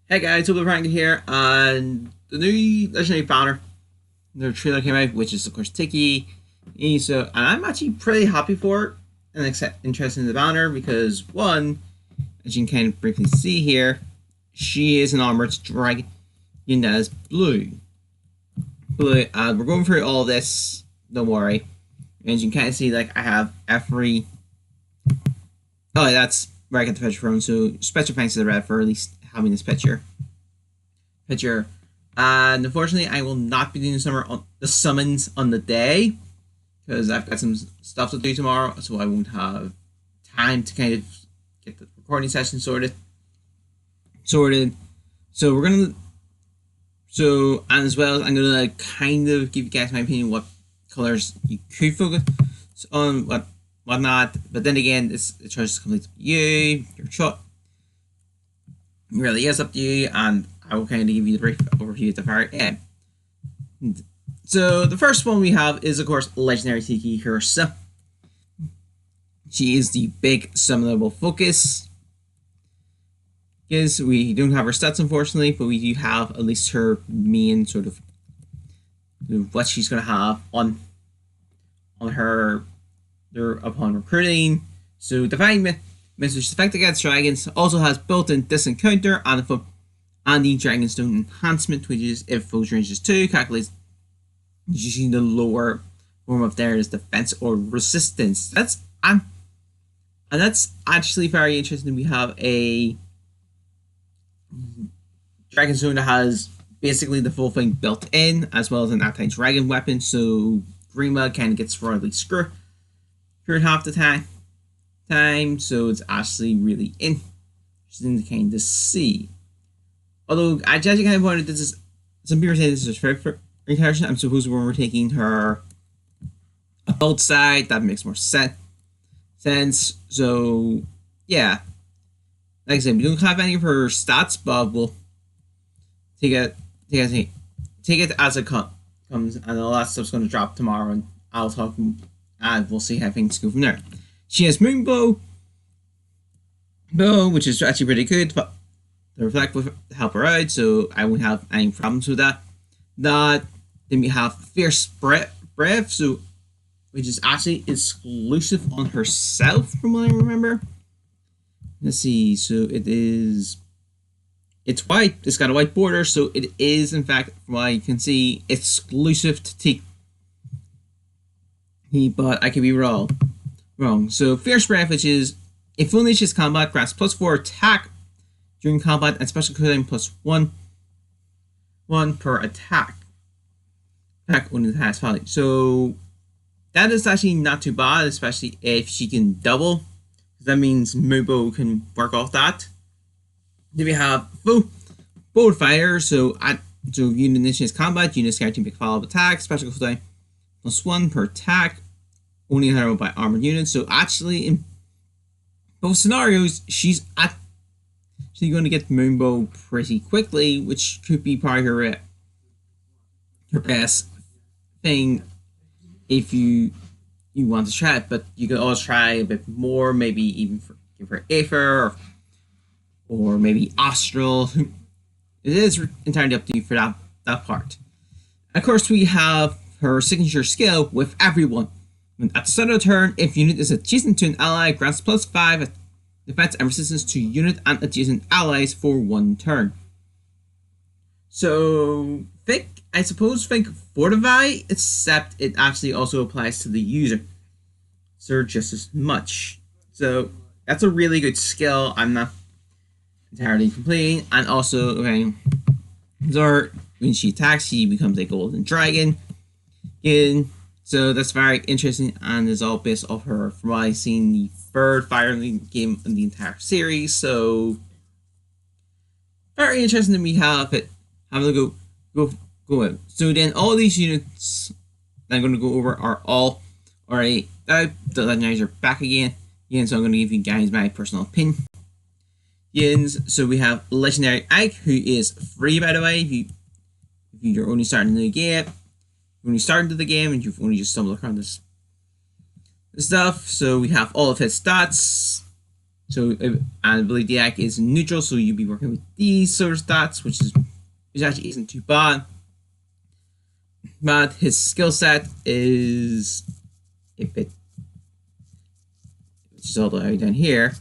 Hey guys, Super Frank here, and the new Legendary banner, the trailer came out, which is of course Tiki. And I'm actually pretty happy for it and interested in the banner because one, as you can kind of briefly see here, she is an armored dragon that is blue. And we're going through all this, don't worry. And you can kind of see, like, I have every. Oh, that's where I get the picture from, so special thanks to the red for at least having this picture. And unfortunately, I will not be doing the summons on the day because I've got some stuff to do tomorrow, so I won't have time to kind of get the recording session sorted. So we're gonna. So and as well, I'm gonna kind of give you guys my opinion what colors you could focus on, whatnot. But then again, the choice is completely up to you. Your choice really is up to you, and I will kind of give you the brief overview at the very end. So the first one we have is, of course, Legendary Tiki herself. She is the big summonable focus. Yes, we don't have her stats, unfortunately, but we do have at least her main sort of what she's going to have on her upon recruiting. So Divine Message effect against dragons also has built-in distant counter and the Dragonstone enhancement, which is if foes ranges 2, calculates using the lower form of theirs defense or resistance. That's actually very interesting. We have a Dragonstone that has basically the full thing built in, as well as an anti-dragon weapon, so Grima kind of gets royally screwed half the time, so it's actually really interesting to kind of see. Although I just kind of wanted this is some people say this is for recursion. I'm supposed when we're taking her adult side, that makes more sense. So yeah, like I said, we don't have any of her stats, but we'll take it as it comes, and all that stuff's going to drop tomorrow, and I'll talk, and we'll see how things go from there. She has Moonbow, which is actually pretty good, but the Reflect will help her out, so I won't have any problems with that. Then we have Fierce Breath, so which is actually exclusive on herself, from what I remember. Let's see, so it's white. It's got a white border, so it is, in fact, from what I can see, exclusive to Tiki. But I could be wrong. So Fierce Breath, which is if unleashes combat, grants +4 attack during combat and special cooldown +1 per attack. Only the highest value. So that is actually not too bad, especially if she can double. That means Mubo can work off that. Then we have Bold Fighter. So unit initiates combat, units guarantee make follow-up attack, special cooldown +1 per attack, only handled by armored units. So actually, in both scenarios, she's actually going to get Moonbow pretty quickly, which could be probably her best thing if you want to try it. But you could always try a bit more, maybe even give her Aether or maybe Astral. It is entirely up to you for that part. Of course, we have her signature skill with everyone. At the start of the turn, if unit is adjacent to an ally, grants +5 defense and resistance to unit and adjacent allies for 1 turn. So I suppose think Fortify, except it actually also applies to the user. So just as much. So that's a really good skill. I'm not entirely completing. And also, okay, Zor, when she attacks, she becomes a golden dragon. So that's very interesting, and is all based off her, from what I've seen, the third Fire Emblem game in the entire series. So very interesting that we have it. Having to go out. So then all these units that I'm going to go over are all already out. The legendaries are back again. So I'm going to give you guys my personal opinion. So we have Legendary Ike, who is free, by the way, if you're only starting the game. When you start into the game and you've only just stumbled across this stuff. So we have all of his stats. So and I believe the act is neutral, so you'll be working with these sort of stats, which actually isn't too bad. But his skill set is a bit, which is all the way down here.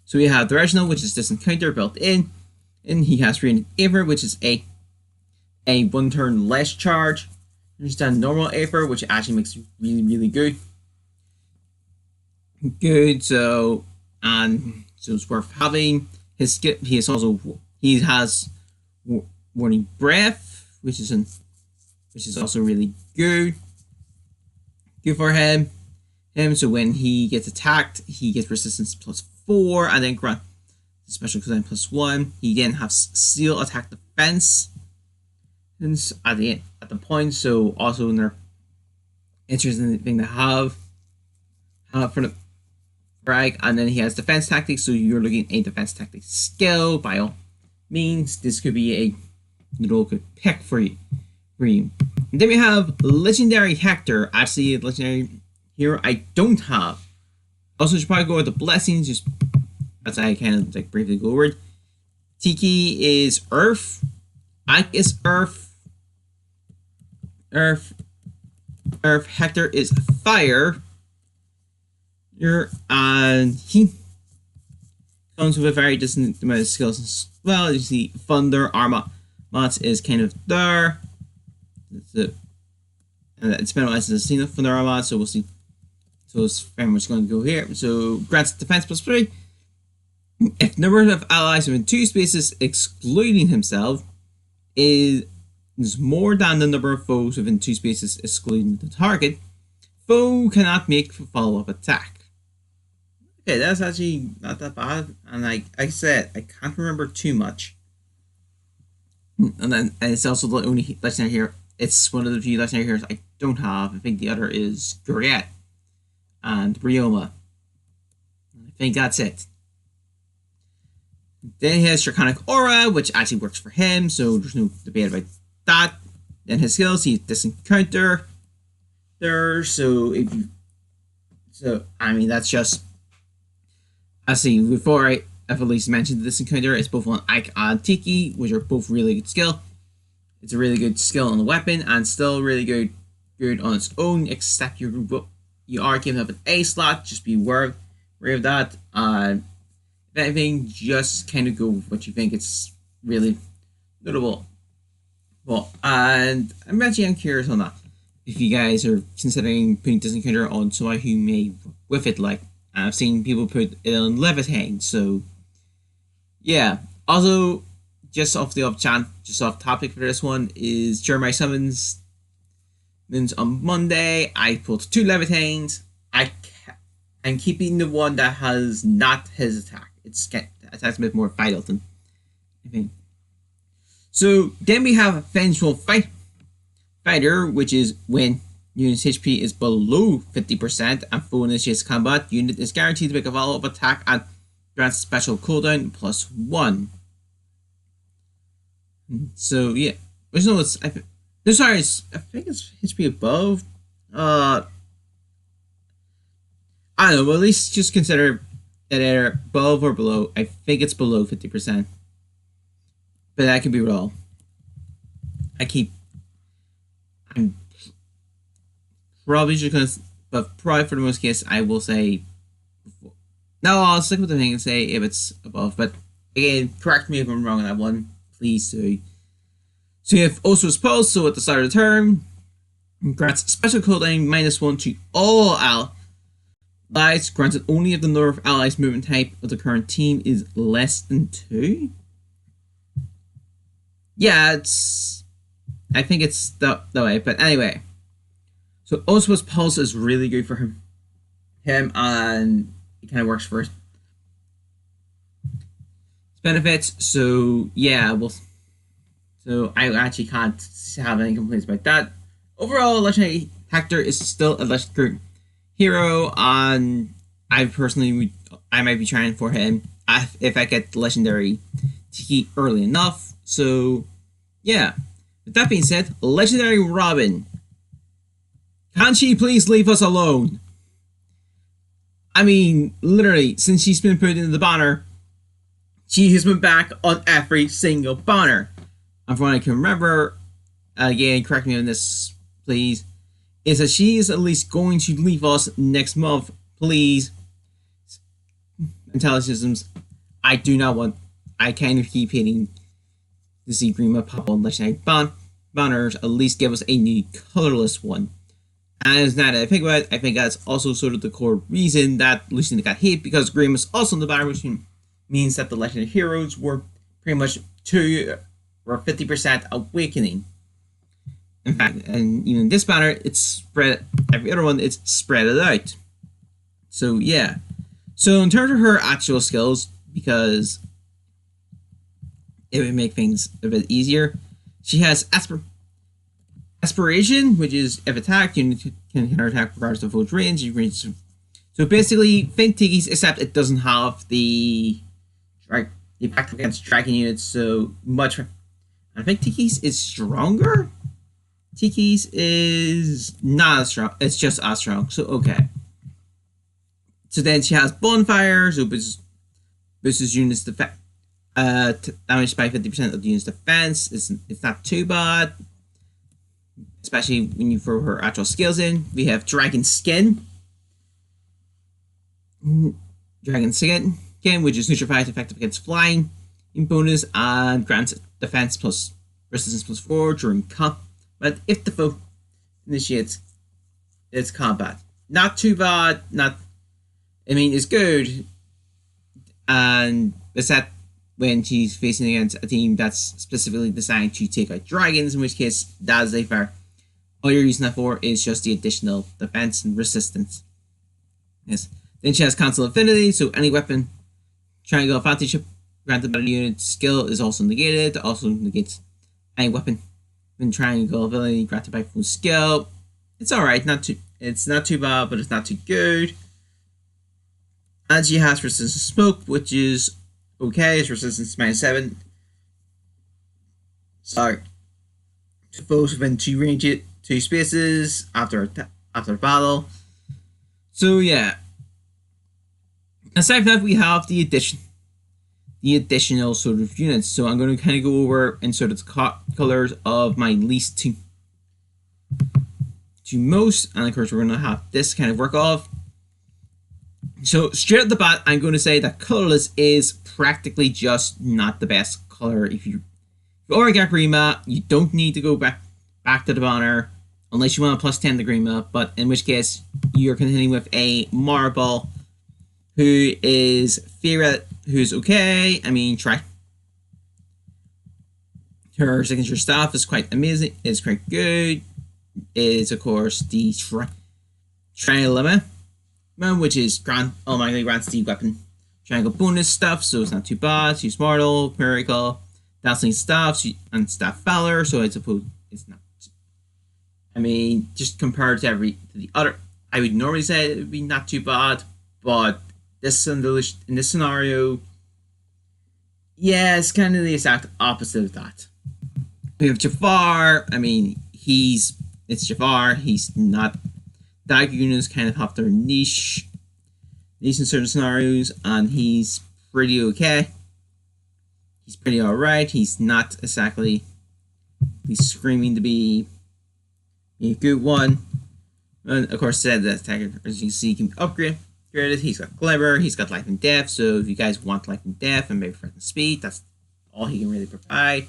So we have directional, which is this encounter built in, and he has Radiant Aether, which is a 1 turn less charge. There's the normal Aether, which actually makes you really good. So it's worth having. His skill, he has Warning Breath, which is also really good for him. So when he gets attacked, he gets resistance +4, and then grant special cooldown +1. He then has seal attack defense at the point. So also another interesting thing to have for the brag. And then he has defense tactics. So you're looking at a defense tactics skill. By all means, this could be a little good pick for you. And then we have Legendary Hector. Actually, a legendary hero I don't have. Also, should probably go with the blessings, just as I kind of like briefly go over it. Tiki is Earth. Ike is Earth. Hector is Fire. And he comes with a very distant amount of skills as well. You see, Thunder, Arma, Mots is kind of there. It's been a while since I've seen Thunder, Arma, so we'll see. So it's very much going to go here. So grants defense +3. If number of allies within 2 spaces, excluding himself, is more than the number of foes within 2 spaces, excluding the target, foe cannot make a follow-up attack. Okay, that's actually not that bad. And like I said, I can't remember too much. And it's also the only legendary hero. It's one of the few legendary heroes I don't have. I think the other is Guriet and Ryoma. I think that's it. Then he has Draconic Aura, which actually works for him, so there's no debate about that. Then his skills, he's Disencounter there, I mean that's just before I've at least mentioned this encounter, it's both on Ike and Tiki, which are both really good skill. It's a really good skill on the weapon and still really good on its own, except you are giving up an A slot, just be aware of that. If anything, just kind of go with what you think it's really notable. Well, and I'm curious on that. If you guys are considering putting this encounter on somebody who may with it, like I've seen people put it on Levitain, so yeah. Also, just off topic for this one is Jeremiah Summons. On Monday, I pulled 2 Levitains. I'm keeping the one that has not his attack. It's attacks a bit more vital than anything. So then we have a Vengeful Fighter, which is when unit's HP is below 50% and foe initiates combat, unit is guaranteed to make a follow-up attack and grants special cooldown +1. So yeah, I think it's HP above. I don't know. Well, at least just consider it either above or below. I think it's below 50%, but I could be wrong. I'm probably just gonna, but probably for the most case, I will say. No, I'll stick with the thing and say if it's above. But again, correct me if I'm wrong on that one, please do. So you have Osir's Pulse. So at the start of the turn, grants special cooldown -1 to all allies, granted only if the number of allies movement type of the current team is less than 2. Yeah, I think it's that way, but anyway. So Osir's Pulse is really good for him, and it kind of works for his benefits. So yeah, so I actually can't have any complaints about that. Overall, Legendary Hector is still a legendary hero, and I might be trying for him if I get Legendary Tiki early enough. So yeah, with that being said, Legendary Robin. Can she please leave us alone? I mean, literally, since she's been put into the banner, she has been back on every single banner. And from what I can remember, again, correct me on this, please, is that she is at least going to leave us next month, please. Intellisystems, I do not want. I kind of keep hitting to see Grima pop on legendary banners. At least give us a new colorless one. And now that I think about it, I think that's also sort of the core reason that Luciana got hit, because Grima's also in the banner, which means that the legendary heroes were pretty much 50% awakening. In fact, and even this banner, it's spread. Every other one, it's spread it out. So yeah. So in terms of her actual skills, because it would make things a bit easier, she has Aspiration, which is if attacked, you can counterattack regardless of foe's range. So basically, think Tiki's, except it doesn't have the impact against dragon units so much. I think Tiki's is stronger. Tiki's is not as strong. It's just as strong. So okay. So then she has Bonfire, so boosts units damage by 50% of the unit's defense. It's not too bad, especially when you throw her actual skills in. We have Dragon Skin. Dragon Skin, which is neutralized effective against flying in bonus and grants defense plus resistance plus 4 during combat. But if the foe initiates its combat, not too bad. It's good, and it's that when she's facing against a team that's specifically designed to take out dragons, in which case that's a fair. All you're using that for is just the additional defense and resistance. Yes. Then she has Console Affinity, so any weapon triangle advantage granted by the unit skill is also negated. It also negates any weapon when triangle ability granted by full skill. It's alright, it's not too bad, but it's not too good. And she has Resistance Smoke, which is okay. It's resistance -7. Sorry. To foes within 2 spaces after battle. So yeah. Aside from that, we have the additional sort of units. So I'm going to kind of go over and sort of the colors of my least to most, and of course we're going to have this kind of work off. So straight at the bat, I'm going to say that colorless is practically just not the best color. If you already got Grima, you don't need to go back to the banner unless you want a +10 to Grima, but in which case you're continuing with a Marble who is who's okay. I mean, try. Her signature staff is quite amazing. It's quite good. Is of course the Trilemma, which is automatically grants the weapon triangle bonus stuff, so it's not too bad. She's Mortal, Miracle, Dazzling Staff, and Staff Valor, so I suppose it's not. I mean, just compared to the other, I would normally say it would be not too bad, but in this scenario, yeah, it's kind of the exact opposite of that. We have Jafar. I mean, it's Jafar. He's not. Dagger units kind of have their niche in certain scenarios, and he's pretty okay. He's pretty alright. He's not exactly screaming to be a good one. And of course, said that attacker, as you can see, can be upgraded. He's got Clever. He's got Life and Death. So if you guys want Life and Death and maybe Frightened Speed, that's all he can really provide.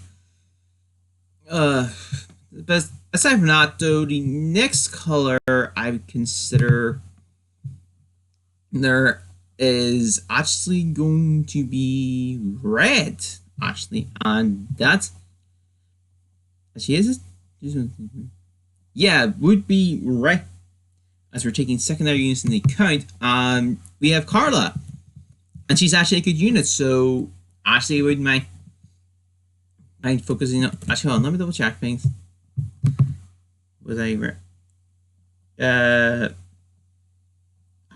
But aside from that, though, the next color I would consider there is actually going to be red. Actually, and that's yeah, would be red. As we're taking secondary units in the account, we have Carla, and she's actually a good unit. So actually, I wouldn't mind focusing on. Actually, hold on, let me double check things. Was I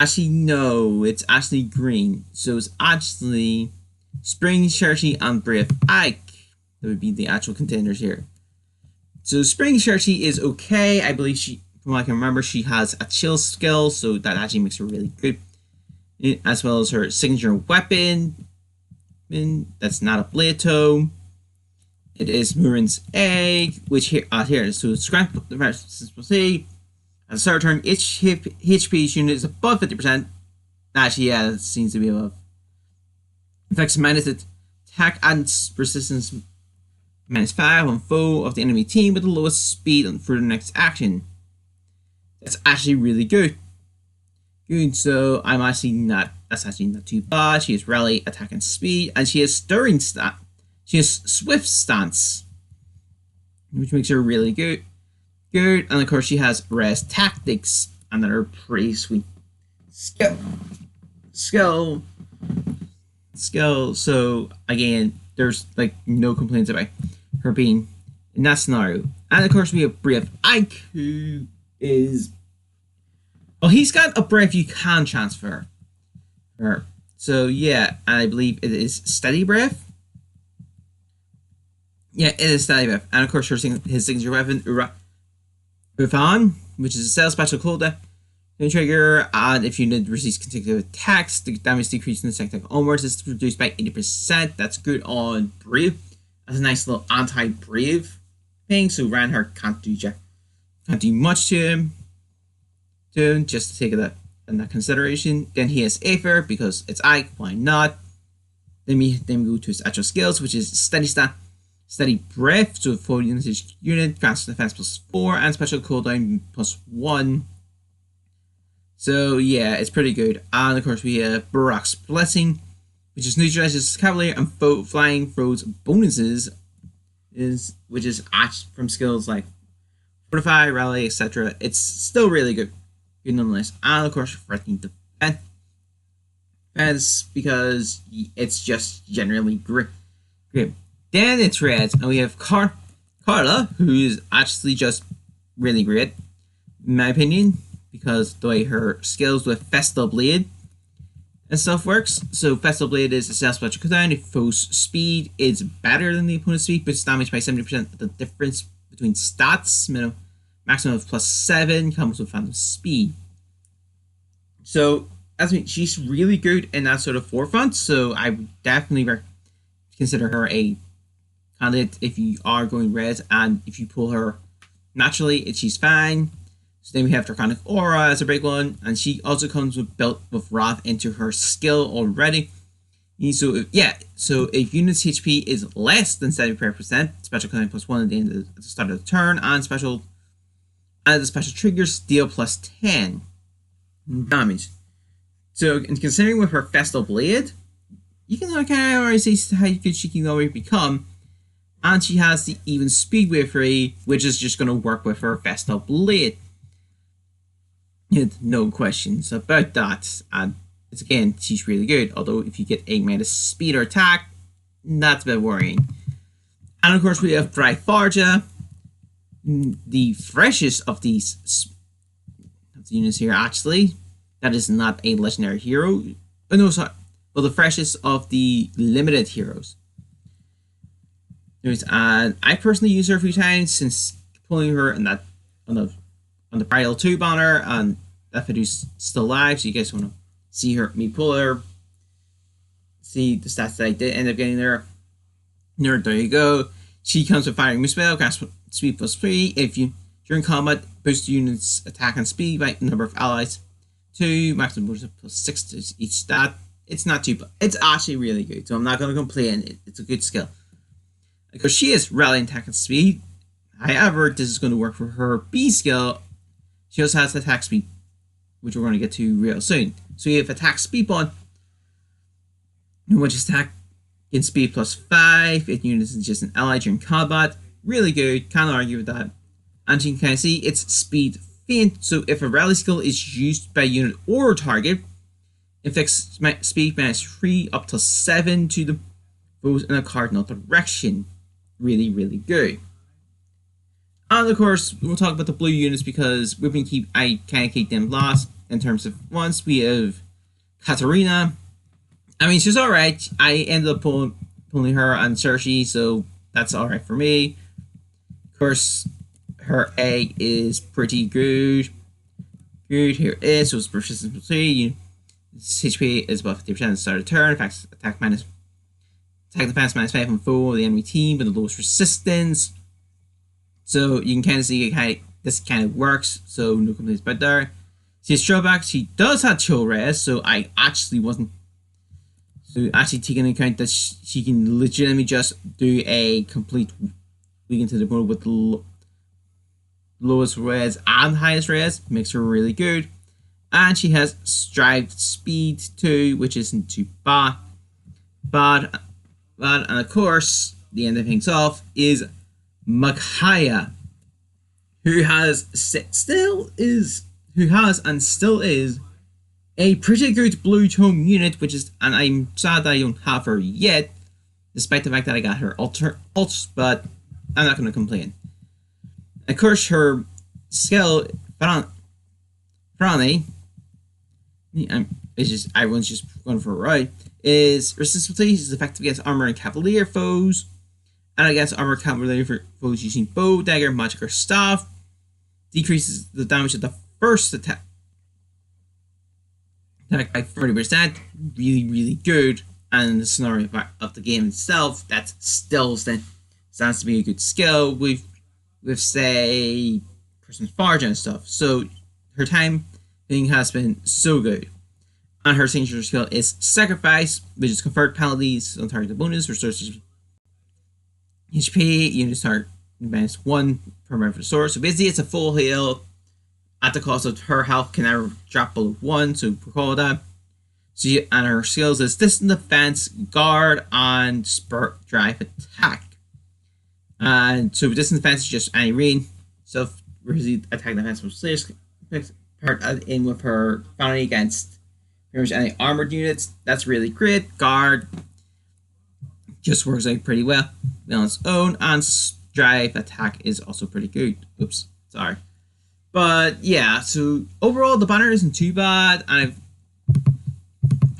actually no, it's actually green. So it's actually Spring, Chershi, and Brave Ike. That would be the actual contenders here. So Spring Chershi is okay. I believe from what I can remember, she has a chill skill, so that actually makes her really good. as well as her signature weapon. That's not a blade toe. It is Murin's egg, which here is to scramble the resistance. At the start of turn, each HP unit is above 50%. Actually, yeah, it seems to be above. Effects minus attack and resistance -5 on foe of the enemy team with the lowest speed for the next action. That's actually really good. So I'm actually not. That's actually not too bad. She has rally, attack, and speed, and she has stirring stat. She has swift stance, which makes her really good. And of course she has res tactics, another pretty sweet skill. So again, there's like no complaints about her being in that scenario. And of course we have Brave Ike, who is, well, he's got a breath you can transfer her. So yeah, I believe it is steady breath. Yeah, it is steady breath. And of course his signature weapon, Ufan, which is a cell special cooldown trigger, and if you need receive consecutive attacks, the damage decrease in the second attack onwards is reduced by 80%. That's good on Brave. That's a nice little anti-Brave thing, so Reinhardt can't do much to him. Just to take that into consideration. Then he has Aether because it's Ike. Why not? Then we go to his actual skills, which is steady breath. So 4 units each unit, fast defense +4, and special cooldown +1. So yeah, it's pretty good. And of course we have Barak's Blessing, which is neutralizes Cavalier and flying throws bonuses, which is from skills like Fortify, Rally, etc. It's still really good nonetheless. And of course threatening defense because it's just generally great. Then it's red, and we have Carla, who is actually just really great, in my opinion, because the way her skills with Festal Blade and stuff works. So Festal Blade is a self-special cooldown. If foe's speed is better than the opponent's speed, but it's damaged by 70%. The difference between stats, maximum of +7, comes with phantom speed. So she's really good in that sort of forefront. So I would definitely consider her a candidate if you are going red, and if you pull her naturally, she's fine. So then we have Draconic Aura as a big one, and she also comes built with Wrath into her skill already. So if unit's HP is less than 75%, special counting +1 at the start of the turn, and the special triggers deal +10 damage. So in considering with her Festal Blade, you can kind of already see how good she can already become. And she has the even speed wave 3, which is just going to work with her Festal Blade. No questions about that. And again, she's really good. Although if you get a minus speed or attack, that's a bit worrying. And of course we have Farja, the freshest of these units here. Actually, that is not a legendary hero. Oh no, sorry. Well, the freshest of the limited heroes. And I personally use her a few times since pulling her in that on the Bridal 2 banner, and that video's still live, so you guys want to see me pull her, see the stats that I did end up getting there. There you go. She comes with Firing Spell, cast speed +3. If you during combat, boost the unit's attack and speed by the number of allies. 2 maximum boost +6 to each stat. It's not too bad. It's actually really good, so I'm not going to complain. It's a good skill. Because she has rally, attack, and speed. However, this is going to work for her B skill. She also has attack speed, which we're going to get to real soon. So you have attack speed on, which is attack in speed +5. If unit is just an ally during combat, really good. Can't argue with that. And you can kind of see it's speed feint. So if a rally skill is used by a unit or target, it affects speed -3 up to 7 to the foes in a cardinal direction. Really, really good. And of course, we'll talk about the blue units because I kind of keep them last in terms of once. We have Katarina. I mean, she's alright. I ended up pulling her on Cersei, so that's alright for me. Of course, her egg is pretty good. Here it is. So it's persistence 3. Its HP is above 50% at the start of the turn. Effects attack defense -5 on foe of the enemy team with the lowest resistance. So you can kind of see this kind of works. So no complaints about there. See his drawback. She does have chill res, so I actually wasn't. So actually taking into account that she can legitimately just do a complete weaken to the bone with the lowest res and highest res, makes her really good. And she has strived speed too, which isn't too bad. And of course, the end of things off is Makaya, who has and still is a pretty good blue tone unit, and I'm sad that I don't have her yet, despite the fact that I got her ults, but I'm not going to complain. Of course, her skill, Franny, everyone's just going for a ride, is resistance is effective against armor and cavalier foes, and against armor cavalier foes using bow, dagger, magic, or staff. Decreases the damage of the first attack by 30%. Really, really good. And the scenario of the game itself, that still stands to be a good skill with say person's forge and stuff. So her time thing has been so good. And her signature skill is Sacrifice, which is convert penalties on target bonus, restores HP. You just start -1 per round for the sword. So basically, it's a full heal at the cost of her health can never drop below 1. So recall that. And her skills is distant defense, guard, and spurt drive attack. And so distant defense is just any range. So really attack defense from slaves part in with her bounty against pretty much any armored units. That's really great. Guard just works out pretty well on its own, and drive attack is also pretty good. Oops, sorry. But yeah, so overall the banner isn't too bad,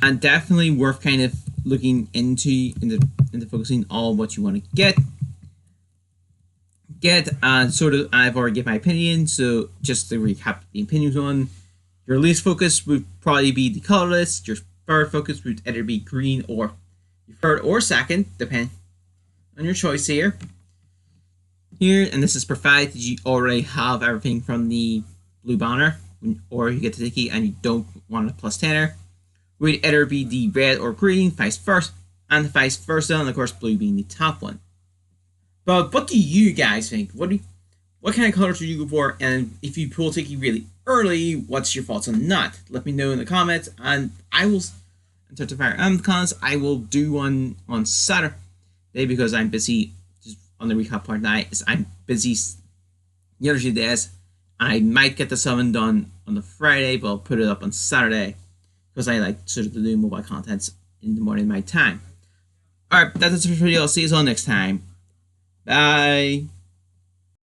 and definitely worth kind of looking into focusing on what you want to get, and sort of I've already given my opinion. So just to recap the opinions on, your least focus would probably be the colorless. Your third focus would either be green or your third or second, depending on your choice here. And this is provided you already have everything from the blue banner, or you get to Tiki and you don't want a +10er. Would either be the red or green, vice versa, and vice versa, and of course blue being the top one. But what do you guys think? What kind of colors do you go for? And if you pull Tiki really early, what's your thoughts on that? Let me know in the comments, and I will. In terms of Fire Emblem cons, I will do one on Saturday because I'm busy. On the recap part now, is I'm busy the other 2 days. I might get the summon done on the Friday, but I'll put it up on Saturday because I like sort of to do mobile contents in the morning my time. Alright, that's it for the video. I'll see you all next time. Bye.